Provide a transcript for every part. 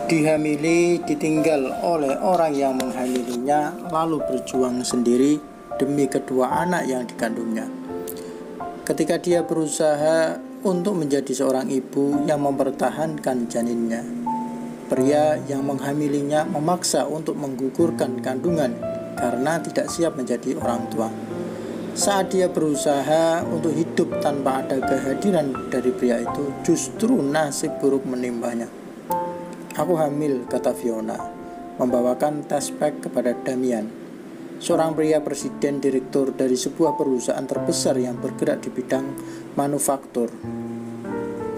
Dihamili, ditinggal oleh orang yang menghamilinya, lalu berjuang sendiri demi kedua anak yang dikandungnya. Ketika dia berusaha untuk menjadi seorang ibu yang mempertahankan janinnya, pria yang menghamilinya memaksa untuk menggugurkan kandungan karena tidak siap menjadi orang tua. Saat dia berusaha untuk hidup tanpa ada kehadiran dari pria itu, justru nasib buruk menimpanya. "Aku hamil," kata Fiona, membawakan tes pack kepada Damian, seorang pria presiden direktur dari sebuah perusahaan terbesar yang bergerak di bidang manufaktur.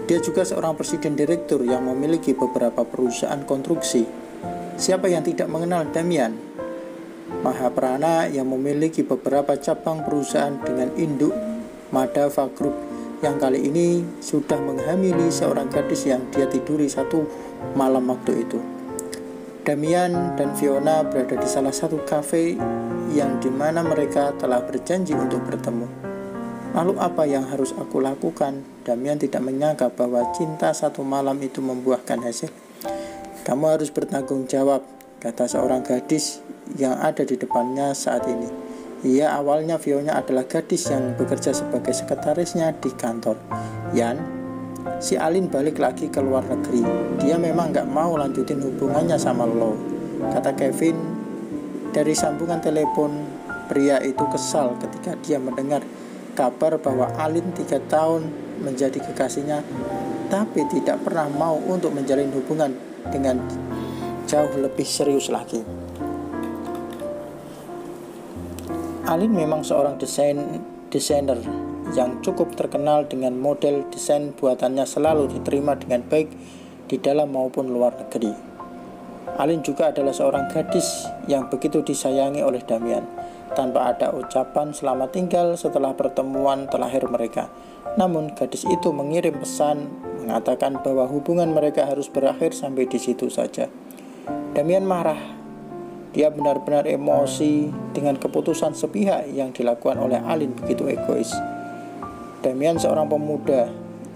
Dia juga seorang presiden direktur yang memiliki beberapa perusahaan konstruksi. Siapa yang tidak mengenal Damian? Mahaprana yang memiliki beberapa cabang perusahaan dengan induk Madhava Group yang kali ini sudah menghamili seorang gadis yang dia tiduri satu malam waktu itu. Damian dan Fiona berada di salah satu kafe yang dimana mereka telah berjanji untuk bertemu. Lalu apa yang harus aku lakukan? Damian tidak menyangka bahwa cinta satu malam itu membuahkan hasil. "Kamu harus bertanggung jawab," kata seorang gadis yang ada di depannya saat ini. Ia awalnya Fiona adalah gadis yang bekerja sebagai sekretarisnya di kantor. "Yan, si Alin balik lagi ke luar negeri. Dia memang gak mau lanjutin hubungannya sama lo," kata Kevin dari sambungan telepon. Pria itu kesal ketika dia mendengar kabar bahwa Alin 3 tahun menjadi kekasihnya, tapi tidak pernah mau untuk menjalin hubungan dengan jauh lebih serius lagi. Alin memang seorang desainer yang cukup terkenal dengan model desain buatannya selalu diterima dengan baik di dalam maupun luar negeri. Alin juga adalah seorang gadis yang begitu disayangi oleh Damian, tanpa ada ucapan selamat tinggal setelah pertemuan terakhir mereka. Namun gadis itu mengirim pesan mengatakan bahwa hubungan mereka harus berakhir sampai di situ saja. Damian marah. Dia benar-benar emosi dengan keputusan sepihak yang dilakukan oleh Alin begitu egois. Damian seorang pemuda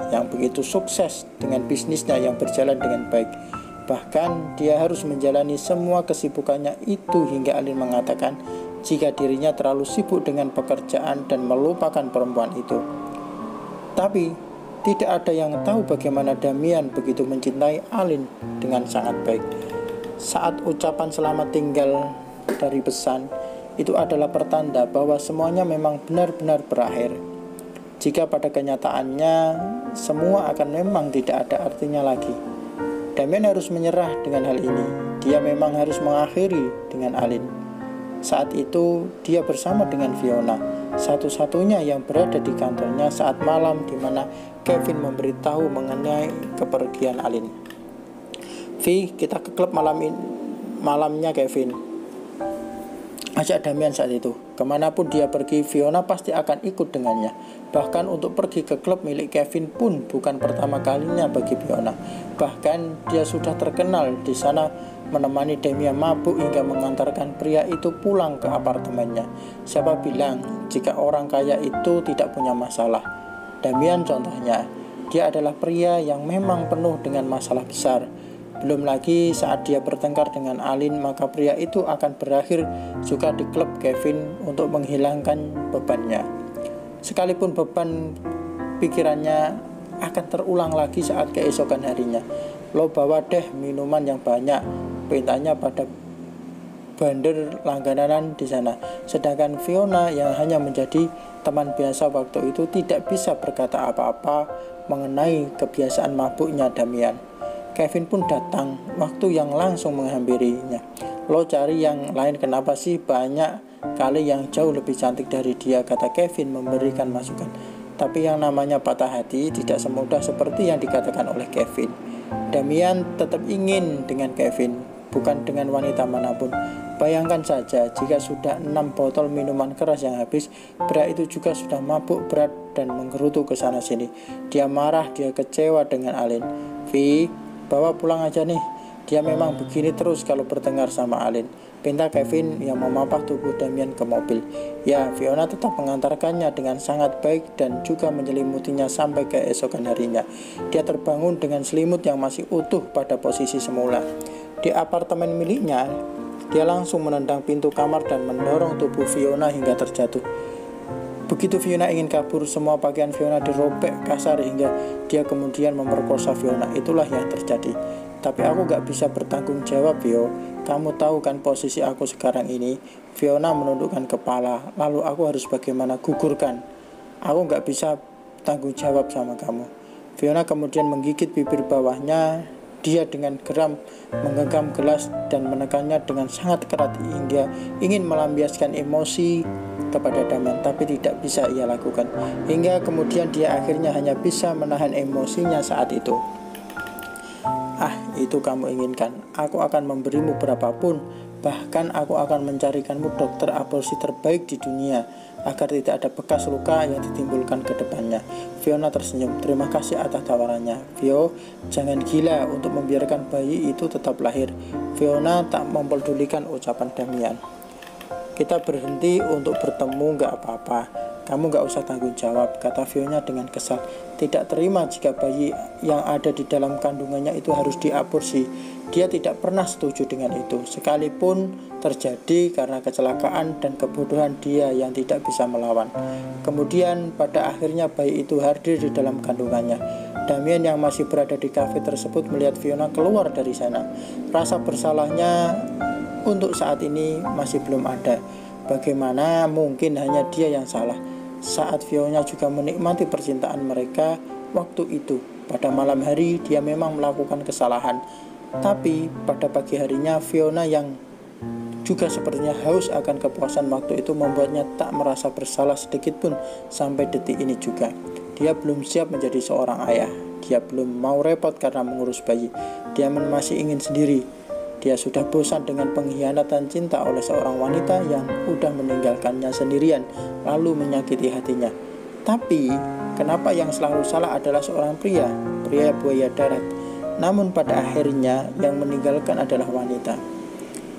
yang begitu sukses dengan bisnisnya yang berjalan dengan baik. Bahkan dia harus menjalani semua kesibukannya itu hingga Alin mengatakan jika dirinya terlalu sibuk dengan pekerjaan dan melupakan perempuan itu. Tapi tidak ada yang tahu bagaimana Damian begitu mencintai Alin dengan sangat baik. Saat ucapan selamat tinggal dari pesan itu adalah pertanda bahwa semuanya memang benar-benar berakhir. Jika pada kenyataannya semua akan memang tidak ada artinya lagi, Damian harus menyerah dengan hal ini. Dia memang harus mengakhiri dengan Alin. Saat itu dia bersama dengan Fiona, satu-satunya yang berada di kantornya saat malam di mana Kevin memberitahu mengenai kepergian Alin. "Vi, kita ke klub malamnya Kevin," ajak Damian saat itu. Kemanapun dia pergi, Fiona pasti akan ikut dengannya. Bahkan untuk pergi ke klub milik Kevin pun bukan pertama kalinya bagi Fiona. Bahkan dia sudah terkenal di sana menemani Damian mabuk hingga mengantarkan pria itu pulang ke apartemennya. Siapa bilang jika orang kaya itu tidak punya masalah? Damian contohnya, dia adalah pria yang memang penuh dengan masalah besar. Belum lagi saat dia bertengkar dengan Alin, maka pria itu akan berakhir juga di klub Kevin untuk menghilangkan bebannya. Sekalipun beban pikirannya akan terulang lagi saat keesokan harinya. "Lo bawa deh minuman yang banyak," perintahnya pada bandar langganan di sana. Sedangkan Fiona yang hanya menjadi teman biasa waktu itu tidak bisa berkata apa-apa mengenai kebiasaan mabuknya Damian. Kevin pun datang, waktu yang langsung menghampirinya. "Lo cari yang lain kenapa sih? Banyak kali yang jauh lebih cantik dari dia," kata Kevin memberikan masukan. Tapi yang namanya patah hati tidak semudah seperti yang dikatakan oleh Kevin. Damian tetap ingin dengan Kevin, bukan dengan wanita manapun. Bayangkan saja jika sudah 6 botol minuman keras yang habis, pria itu juga sudah mabuk berat dan menggerutu ke sana sini. Dia marah, dia kecewa dengan Alin. "Vi, bawa pulang aja nih. Dia memang begini terus kalau bertengkar sama Alin." Pinta Kevin yang memapah tubuh Damian ke mobil. Ya, Fiona tetap mengantarkannya dengan sangat baik dan juga menyelimutinya sampai keesokan harinya. Dia terbangun dengan selimut yang masih utuh pada posisi semula. Di apartemen miliknya, dia langsung menendang pintu kamar dan mendorong tubuh Fiona hingga terjatuh. Begitu Fiona ingin kabur, semua pakaian Fiona dirobek kasar hingga dia kemudian memerkosa Fiona. Itulah yang terjadi. Tapi aku gak bisa bertanggung jawab, Vio. Kamu tahu kan posisi aku sekarang ini? Fiona menundukkan kepala. Lalu aku harus bagaimana? Gugurkan. Aku gak bisa tanggung jawab sama kamu. Fiona kemudian menggigit bibir bawahnya. Dia dengan geram menggenggam gelas dan menekannya dengan sangat keras hingga ingin melampiaskan emosi kepada Damian, tapi tidak bisa ia lakukan. Hingga kemudian dia akhirnya hanya bisa menahan emosinya saat itu. Itu kamu inginkan. Aku akan memberimu berapapun. Bahkan aku akan mencarikanmu dokter aborsi terbaik di dunia agar tidak ada bekas luka yang ditimbulkan ke depannya. Fiona tersenyum. Terima kasih atas tawarannya, Vio. Jangan gila untuk membiarkan bayi itu tetap lahir. Fiona tak mempedulikan ucapan Damian. Kita berhenti untuk bertemu, gak apa-apa. Kamu gak usah tanggung jawab, kata Fiona dengan kesal. Tidak terima jika bayi yang ada di dalam kandungannya itu harus diaborsi. Dia tidak pernah setuju dengan itu, sekalipun terjadi karena kecelakaan dan kebodohan dia yang tidak bisa melawan. Kemudian pada akhirnya bayi itu hadir di dalam kandungannya. Damian yang masih berada di kafe tersebut melihat Fiona keluar dari sana. Rasa bersalahnya untuk saat ini masih belum ada. Bagaimana mungkin hanya dia yang salah? Saat Fiona juga menikmati percintaan mereka waktu itu. Pada malam hari dia memang melakukan kesalahan, tapi pada pagi harinya Fiona yang juga sepertinya haus akan kepuasan waktu itu membuatnya tak merasa bersalah sedikit pun sampai detik ini juga. Dia belum siap menjadi seorang ayah. Dia belum mau repot karena mengurus bayi. Dia masih ingin sendiri. Dia sudah bosan dengan pengkhianatan cinta oleh seorang wanita yang udah meninggalkannya sendirian lalu menyakiti hatinya. Tapi kenapa yang selalu salah adalah seorang pria buaya darat. Namun pada akhirnya yang meninggalkan adalah wanita.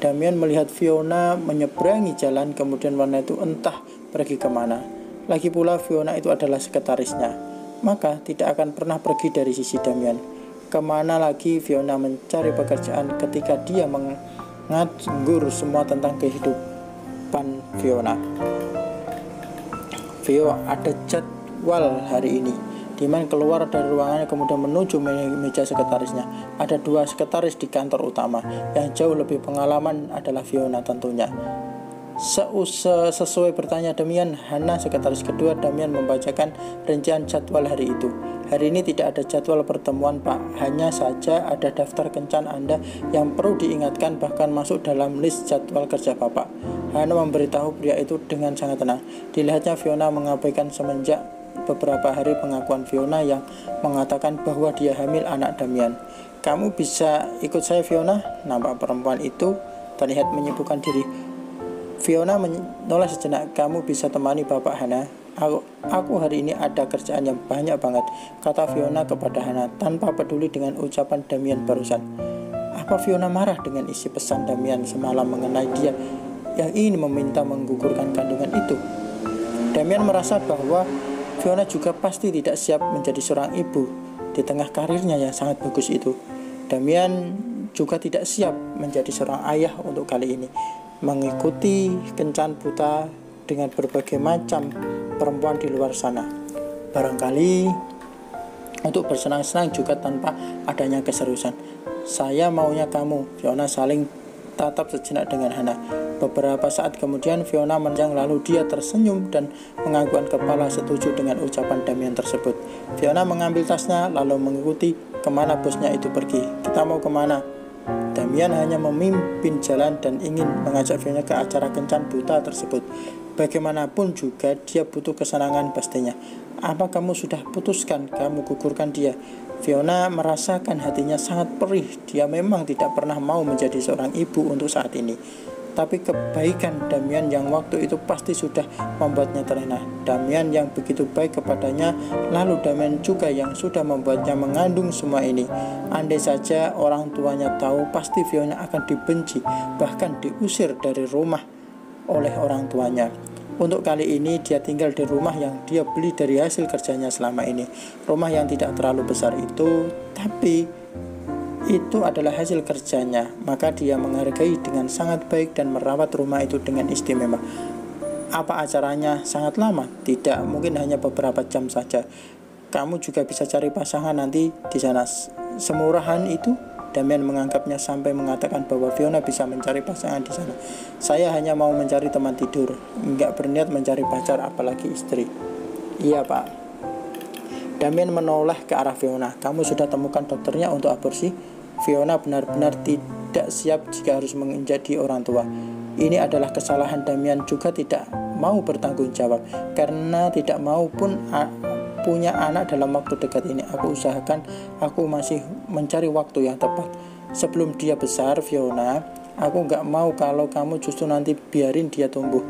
Damian melihat Fiona menyeberangi jalan, kemudian wanita itu entah pergi kemana. Lagi pula Fiona itu adalah sekretarisnya, maka tidak akan pernah pergi dari sisi Damian. Kemana lagi Fiona mencari pekerjaan ketika dia menganggur semua tentang kehidupan Fiona. Vio, ada jadwal hari ini. Damian keluar dari ruangannya kemudian menuju meja sekretarisnya. Ada dua sekretaris di kantor utama. Yang jauh lebih pengalaman adalah Fiona tentunya. Sesuai bertanya Damian, Hana sekretaris kedua Damian membacakan rincian jadwal hari itu. Hari ini tidak ada jadwal pertemuan, Pak. Hanya saja ada daftar kencan Anda yang perlu diingatkan, bahkan masuk dalam list jadwal kerja Bapak. Hana memberitahu pria itu dengan sangat tenang. Dilihatnya Fiona mengabaikan semenjak beberapa hari pengakuan Fiona yang mengatakan bahwa dia hamil anak Damian. Kamu bisa ikut saya, Fiona? Nampak perempuan itu terlihat menyibukkan diri. Fiona menoleh sejenak. Kamu bisa temani Bapak, Hana. Aku hari ini ada kerjaan yang banyak banget, kata Fiona kepada Hana tanpa peduli dengan ucapan Damian barusan. Apa Fiona marah dengan isi pesan Damian semalam mengenai dia yang ingin meminta menggugurkan kandungan itu? Damian merasa bahwa Fiona juga pasti tidak siap menjadi seorang ibu di tengah karirnya yang sangat bagus itu. Damian juga tidak siap menjadi seorang ayah untuk kali ini, mengikuti kencan buta dengan berbagai macam perempuan di luar sana. Barangkali untuk bersenang-senang juga tanpa adanya keseriusan. Saya maunya kamu, Fiona saling tatap sejenak dengan Hana. Beberapa saat kemudian Fiona menjang, lalu dia tersenyum dan menganggukkan kepala setuju dengan ucapan Damian tersebut. Fiona mengambil tasnya lalu mengikuti kemana bosnya itu pergi. Kita mau kemana? Damian hanya memimpin jalan dan ingin mengajak Fiona ke acara kencan buta tersebut. Bagaimanapun juga dia butuh kesenangan pastinya. Apa kamu sudah putuskan kamu gugurkan dia? Fiona merasakan hatinya sangat perih. Dia memang tidak pernah mau menjadi seorang ibu untuk saat ini. tapi kebaikan Damian yang waktu itu pasti sudah membuatnya terlena. Damian yang begitu baik kepadanya, lalu Damian juga yang sudah membuatnya mengandung semua ini. Andai saja orang tuanya tahu, pasti Fiona akan dibenci, bahkan diusir dari rumah oleh orang tuanya. Untuk kali ini dia tinggal di rumah yang dia beli dari hasil kerjanya selama ini. Rumah yang tidak terlalu besar itu, tapi itu adalah hasil kerjanya. Maka dia menghargai dengan sangat baik dan merawat rumah itu dengan istimewa. Apa acaranya sangat lama? Tidak, mungkin hanya beberapa jam saja. Kamu juga bisa cari pasangan nanti di sana. Semurahan itu Damian menganggapnya sampai mengatakan bahwa Fiona bisa mencari pasangan di sana. Saya hanya mau mencari teman tidur, enggak berniat mencari pacar apalagi istri. Iya pak. Damian menoleh ke arah Fiona. Kamu sudah temukan dokternya untuk aborsi? Fiona benar-benar tidak siap jika harus menjadi orang tua. Ini adalah kesalahan Damian juga tidak mau bertanggung jawab. Karena tidak mau pun punya anak dalam waktu dekat ini. Aku usahakan, aku masih mencari waktu yang tepat sebelum dia besar. Fiona, aku gak mau kalau kamu justru nanti biarin dia tumbuh.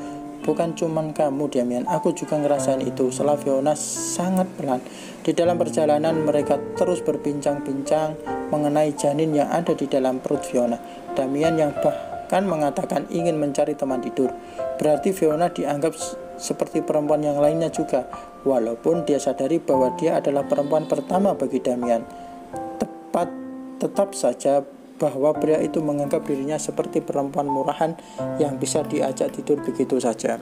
Bukan cuman kamu Damian, aku juga ngerasain itu. Setelah Fiona sangat pelan. Di dalam perjalanan mereka terus berbincang-bincang mengenai janin yang ada di dalam perut Fiona. Damian yang bahkan mengatakan ingin mencari teman tidur. Berarti Fiona dianggap seperti perempuan yang lainnya juga, walaupun dia sadari bahwa dia adalah perempuan pertama bagi Damian. Tetap saja bahwa pria itu menganggap dirinya seperti perempuan murahan yang bisa diajak tidur begitu saja.